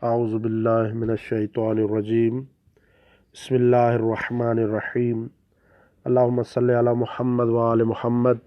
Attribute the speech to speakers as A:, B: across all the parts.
A: اعوذ باللہ من الشیطان الرجیم بسم اللہ الرحمن الرحیم اللہم صلی علی محمد وآل محمد۔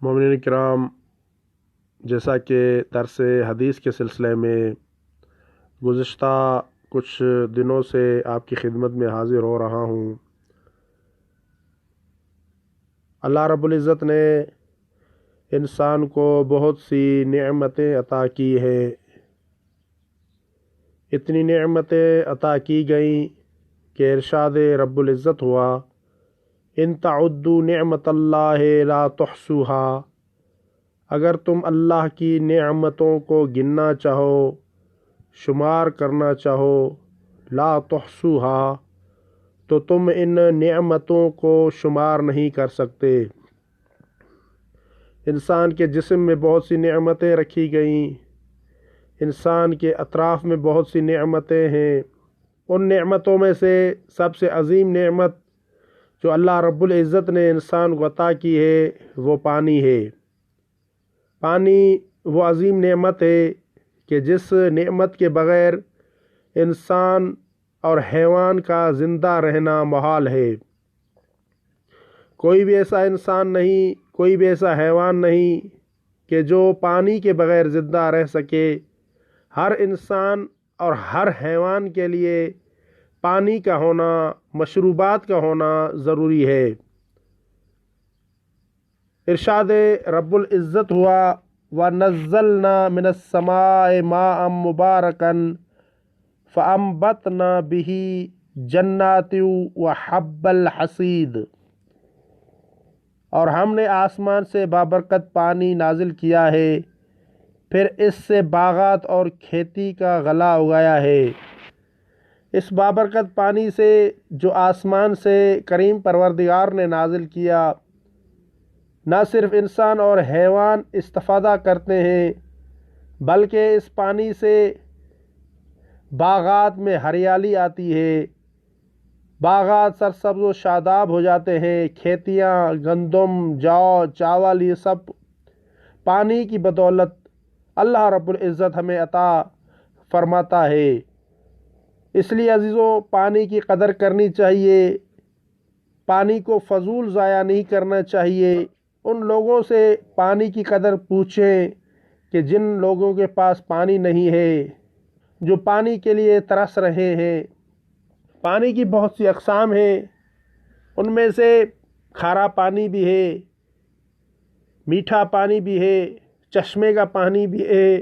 A: مومنین کرام، جیسا کہ درس حدیث کے سلسلے میں گزشتہ کچھ دنوں سے آپ کی خدمت میں حاضر ہو رہا ہوں، اللہ رب العزت نے انسان کو بہت سی نعمتیں عطا کی ہیں۔ اتنی نعمتیں عطا کی گئیں کہ ارشاد رب العزت ہوا، ان تعدوا نعمت اللہ لا تحصوها، اگر تم اللہ کی نعمتوں کو گننا چاہو، شمار کرنا چاہو، لا تحصوها، تو تم ان نعمتوں کو شمار نہیں کر سکتے۔ انسان کے جسم میں بہت سی نعمتیں رکھی گئیں، انسان کے اطراف میں بہت سی نعمتیں ہیں۔ ان نعمتوں میں سے سب سے عظیم نعمت جو اللہ رب العزت نے انسان کو عطا کی ہے وہ پانی ہے۔ پانی وہ عظیم نعمت ہے کہ جس نعمت کے بغیر انسان اور حیوان کا زندہ رہنا محال ہے۔ کوئی بھی ایسا انسان نہیں، کوئی بھی ایسا حیوان نہیں کہ جو پانی کے بغیر زندہ رہ سکے۔ ہر انسان اور ہر حیوان کے لیے پانی کا ہونا، مشروبات کا ہونا ضروری ہے۔ ارشاد رب العزت ہوا، وَنَزَّلْنَا مِنَ السَّمَاءِ مَاءً مُبَارَكًا فَأَنبَتْنَا بِهِ جَنَّاتٍ وَحَبَّ الْحَصِيدِ، اور ہم نے آسمان سے بابرکت پانی نازل کیا ہے، پھر اس سے باغات اور کھیتی کا غلہ اگایا ہے۔ اس بابرکت پانی سے جو آسمان سے کریم پروردگار نے نازل کیا، نہ صرف انسان اور حیوان استفادہ کرتے ہیں بلکہ اس پانی سے باغات میں ہریالی آتی ہے، باغات سرسبز و شاداب ہو جاتے ہیں، کھیتیاں، گندم، جو، چاول، یہ سب پانی کی بدولت اللہ رب العزت ہمیں عطا فرماتا ہے۔ اس لیے عزیزو، پانی کی قدر کرنی چاہیے، پانی کو فضول ضائع نہیں کرنا چاہیے۔ ان لوگوں سے پانی کی قدر پوچھیں کہ جن لوگوں کے پاس پانی نہیں ہے، جو پانی کے لیے ترس رہے ہیں۔ پانی کی بہت سی اقسام ہیں، ان میں سے کھارا پانی بھی ہے، میٹھا پانی بھی ہے، چشمے کا پانی بھی ہے،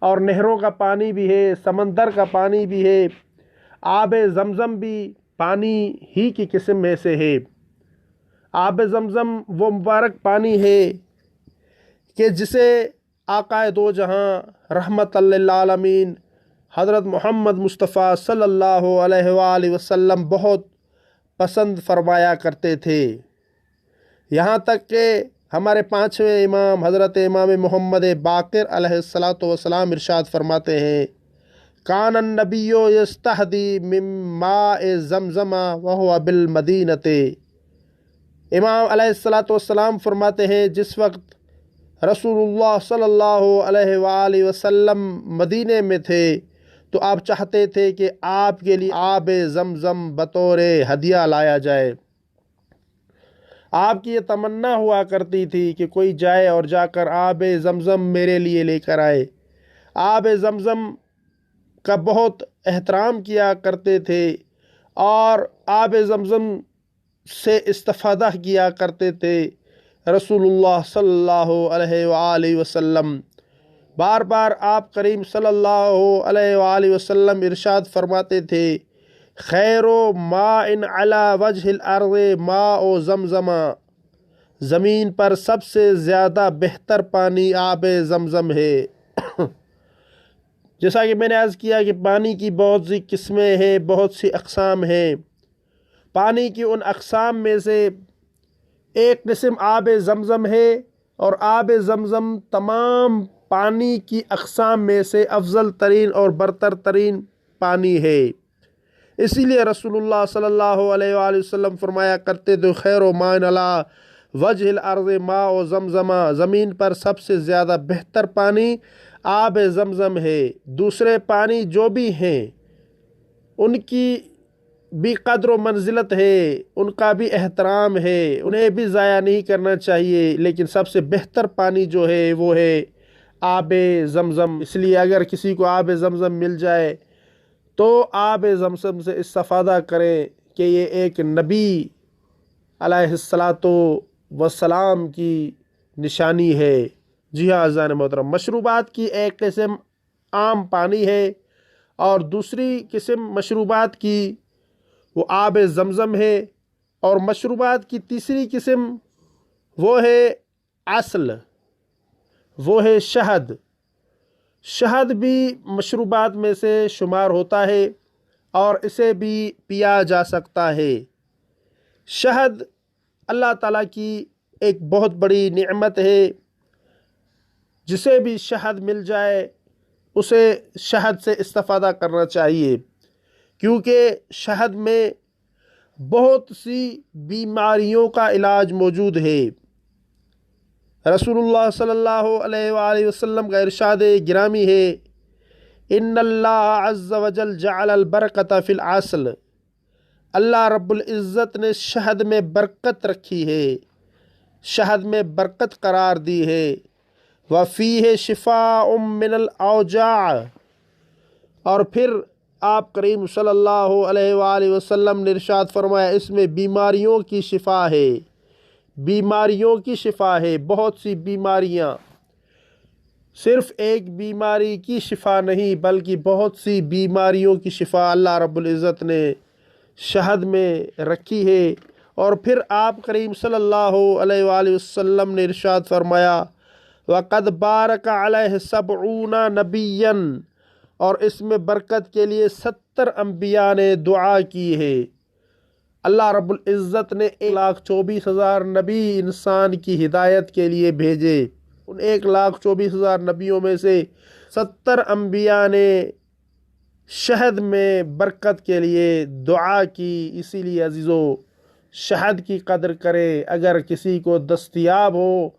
A: اور نہروں کا پانی بھی ہے، سمندر کا پانی بھی ہے۔ آب زمزم بھی پانی ہی کی قسم میں سے ہے۔ آب زمزم وہ مبارک پانی ہے کہ جسے آقا دو جہاں رحمت للعالمین حضرت محمد مصطفیٰ صلی اللہ علیہ وآلہ وسلم بہت پسند فرمایا کرتے تھے۔ یہاں تک کہ ہمارے پانچویں امام حضرت امام محمد باقر علیہ السلام ارشاد فرماتے ہیں، کان النبی یستحدی من ماء زمزم وہو بالمدینۃ۔ امام علیہ السلام فرماتے ہیں، جس وقت رسول اللہ صلی اللہ علیہ وآلہ وسلم مدینے میں تھے تو آپ چاہتے تھے کہ آپ کے لیے آب زمزم بطور ہدیہ لایا جائے۔ آپ کی یہ تمنا ہوا کرتی تھی کہ کوئی جائے اور جا کر آب زمزم میرے لیے لے کر آئے۔ آب زمزم کا بہت احترام کیا کرتے تھے اور آب زمزم سے استفادہ کیا کرتے تھے رسول اللہ صلی اللہ علیہ وآلہ وسلم۔ بار بار آپ کریم صلی اللہ علیہ وآلہ وسلم ارشاد فرماتے تھے، خیر ماء علی وجہ الارض ماء زمزم، زمین پر سب سے زیادہ بہتر پانی آب زمزم ہے۔ جیسا کہ میں نے عرض کیا کہ پانی کی بہت سی قسمیں ہیں، بہت سی اقسام ہیں۔ پانی کی ان اقسام میں سے ایک قسم آب زمزم ہے، اور آب زمزم تمام پانی کی اقسام میں سے افضل ترین اور برتر ترین پانی ہے۔ اسی لیے رسول اللہ صلی اللہ علیہ وآلہ وسلم فرمایا کرتے تھے، خیر و ماء علی وجہ الارض ماء زمزم، زمین پر سب سے زیادہ بہتر پانی آب زمزم ہے، دوسرے پانی جو بھی ہیں ان کی بھی قدر و منزلت ہے، ان کا بھی احترام ہے، انہیں بھی ضائع نہیں کرنا چاہیے، لیکن سب سے بہتر پانی جو ہے وہ ہے آب زمزم۔ اس لیے اگر کسی کو آب زمزم مل جائے تو آب زمزم سے استفادہ کریں کہ یہ ایک نبی علیہ الصلاۃ والسلام کی نشانی ہے۔ جی ہاں عزیزان محترم، مشروبات کی ایک قسم عام پانی ہے اور دوسری قسم مشروبات کی وہ آب زمزم ہے، اور مشروبات کی تیسری قسم وہ ہے عسل، وہ ہے شہد۔ شہد بھی مشروبات میں سے شمار ہوتا ہے اور اسے بھی پیا جا سکتا ہے۔ شہد اللہ تعالیٰ کی ایک بہت بڑی نعمت ہے، جسے بھی شہد مل جائے اسے شہد سے استفادہ کرنا چاہیے، کیونکہ شہد میں بہت سی بیماریوں کا علاج موجود ہے۔ رسول اللہ صلی اللہ علیہ وآلہ وسلم کا ارشاد گرامی ہے، ان اللہ عز وجل جعل البرکۃ فی العسل، اللہ رب العزت نے شہد میں برکت رکھی ہے، شہد میں برکت قرار دی ہے۔ وَفِيهِ شِفَاءٌ مِّنَ الْأَوْجَاعِ، اور پھر آپ کریم صلی اللہ علیہ وآلہ وسلم نے ارشاد فرمایا اس میں بیماریوں کی شفا ہے، بیماریوں کی شفا ہے۔ بہت سی بیماریاں، صرف ایک بیماری کی شفا نہیں بلکہ بہت سی بیماریوں کی شفا اللہ رب العزت نے شہد میں رکھی ہے۔ اور پھر آپ کریم صلی اللہ علیہ وآلہ وسلم نے ارشاد فرمایا وَقَدْ بَارَكَ عَلَيْهِ 70 نَبِيًّا، اور اس میں برکت کے لیے 70 انبیاء نے دعا کی ہے۔ اللہ رب العزت نے 1,24,000 نبی انسان کی ہدایت کے لیے بھیجے، ان 1,24,000 نبیوں میں سے 70 انبیاء نے شہد میں برکت کے لیے دعا کی۔ اسی لیے عزیزو، شہد کی قدر کریں، اگر کسی کو دستیاب ہو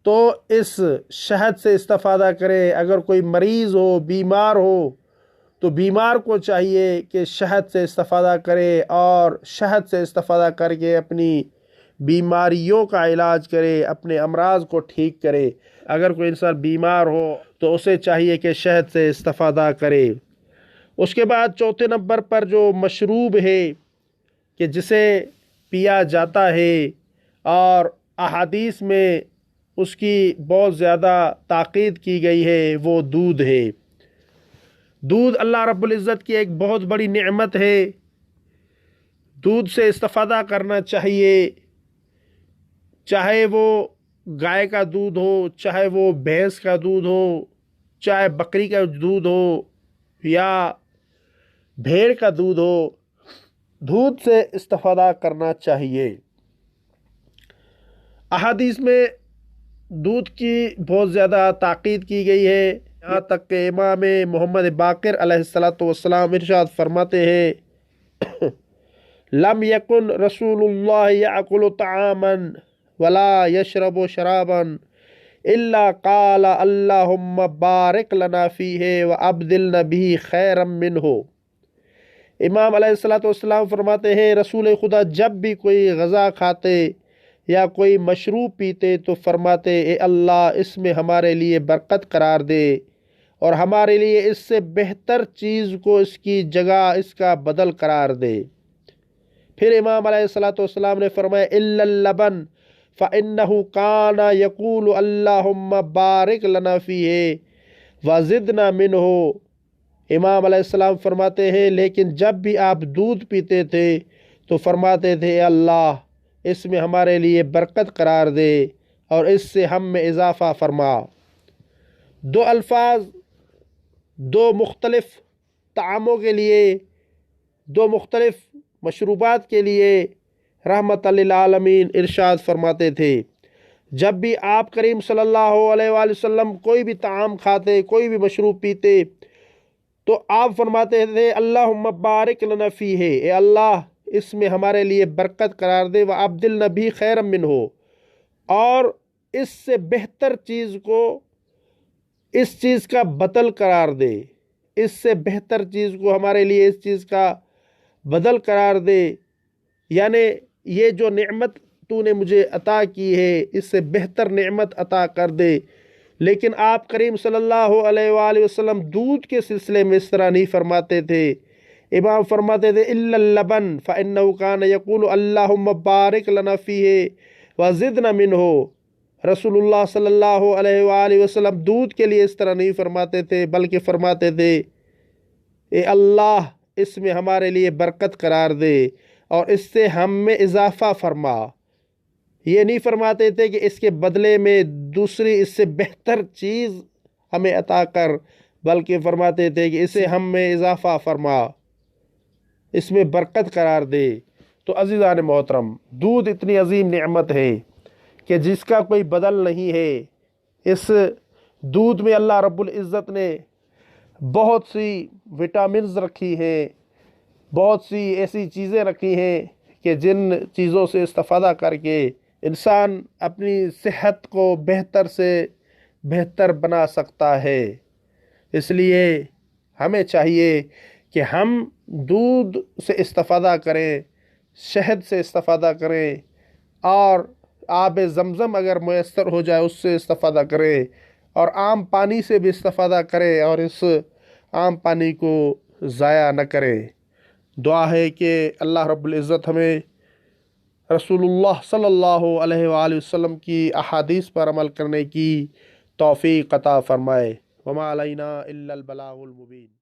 A: تو اس شہد سے استفادہ کرے۔ اگر کوئی مریض ہو، بیمار ہو، تو بیمار کو چاہیے کہ شہد سے استفادہ کرے اور شہد سے استفادہ کر کے اپنی بیماریوں کا علاج کرے، اپنے امراض کو ٹھیک کرے۔ اگر کوئی انسان بیمار ہو تو اسے چاہیے کہ شہد سے استفادہ کرے۔ اس کے بعد چوتھے نمبر پر جو مشروب ہے کہ جسے پیا جاتا ہے اور احادیث میں اس کی بہت زیادہ تاکید کی گئی ہے، وہ دودھ ہے۔ دودھ اللہ رب العزت کی ایک بہت بڑی نعمت ہے، دودھ سے استفادہ کرنا چاہیے، چاہے وہ گائے کا دودھ ہو، چاہے وہ بھینس کا دودھ ہو، چاہے بکری کا دودھ ہو یا بھیڑ کا دودھ ہو، دودھ سے استفادہ کرنا چاہیے۔ احادیث میں دودھ کی بہت زیادہ تاکید کی گئی ہے، یہاں تک کہ امام محمد باقر علیہ الصلاۃ والسلام ارشاد فرماتے ہیں لم یکن رسول اللہ یأکل طعاما ولا یشرب شرابا الا قال اللہم بارک لنا فیہ وابدلنا به خیرا منہ۔ امام علیہ الصلاۃ والسلام فرماتے ہیں رسول خدا جب بھی کوئی غذا کھاتے یا کوئی مشروب پیتے تو فرماتے اے اللہ اس میں ہمارے لیے برکت قرار دے اور ہمارے لیے اس سے بہتر چیز کو اس کی جگہ اس کا بدل قرار دے۔ پھر امام علیہ الصلاۃ والسلام نے فرمایا الا اللبن فإنه كان يقول اللهم بارک لنا فیہ وزدنا منہ۔ امام علیہ السلام فرماتے ہیں لیکن جب بھی آپ دودھ پیتے تھے تو فرماتے تھے اے اللہ اس میں ہمارے لیے برکت قرار دے اور اس سے ہم میں اضافہ فرما۔ دو الفاظ دو مختلف طعاموں کے لیے، دو مختلف مشروبات کے لیے رحمت للعالمین ارشاد فرماتے تھے۔ جب بھی آپ کریم صلی اللہ علیہ وآلہ وسلم کوئی بھی طعام کھاتے، کوئی بھی مشروب پیتے تو آپ فرماتے تھے اللہم بارک لنا فیہ، اے اللہ اس میں ہمارے لیے برکت قرار دے، وابدلنا بھی خیرا منہ، اور اس سے بہتر چیز کو اس چیز کا بدل قرار دے، اس سے بہتر چیز کو ہمارے لیے اس چیز کا بدل قرار دے، یعنی یہ جو نعمت تو نے مجھے عطا کی ہے اس سے بہتر نعمت عطا کر دے۔ لیکن آپ کریم صلی اللہ علیہ وآلہ وسلم دودھ کے سلسلے میں اس طرح نہیں فرماتے تھے۔ امام فرماتے تھے الا اللبن فانه كان يقول اللهم بارک لنا فيه وزدنا منه۔ رسول اللہ صلی اللہ علیہ وآلہ وسلم دودھ کے لیے اس طرح نہیں فرماتے تھے، بلکہ فرماتے تھے اے اللہ اس میں ہمارے لیے برکت قرار دے اور اس سے ہم میں اضافہ فرما۔ یہ نہیں فرماتے تھے کہ اس کے بدلے میں دوسری اس سے بہتر چیز ہمیں عطا کر، بلکہ فرماتے تھے کہ اسے ہم میں اضافہ فرما، اس میں برکت قرار دے۔ تو عزیزان محترم، دودھ اتنی عظیم نعمت ہے کہ جس کا کوئی بدل نہیں ہے۔ اس دودھ میں اللہ رب العزت نے بہت سی وٹامنز رکھی ہیں، بہت سی ایسی چیزیں رکھی ہیں کہ جن چیزوں سے استفادہ کر کے انسان اپنی صحت کو بہتر سے بہتر بنا سکتا ہے۔ اس لیے ہمیں چاہیے کہ ہم دودھ سے استفادہ کریں، شہد سے استفادہ کریں، اور آب زمزم اگر میسر ہو جائے اس سے استفادہ کریں، اور عام پانی سے بھی استفادہ کریں، اور اس عام پانی کو ضائع نہ کریں۔ دعا ہے کہ اللہ رب العزت ہمیں رسول اللہ صلی اللہ علیہ وآلہ وسلم کی احادیث پر عمل کرنے کی توفیق عطا فرمائے۔ وما علینا الا البلاغ المبین۔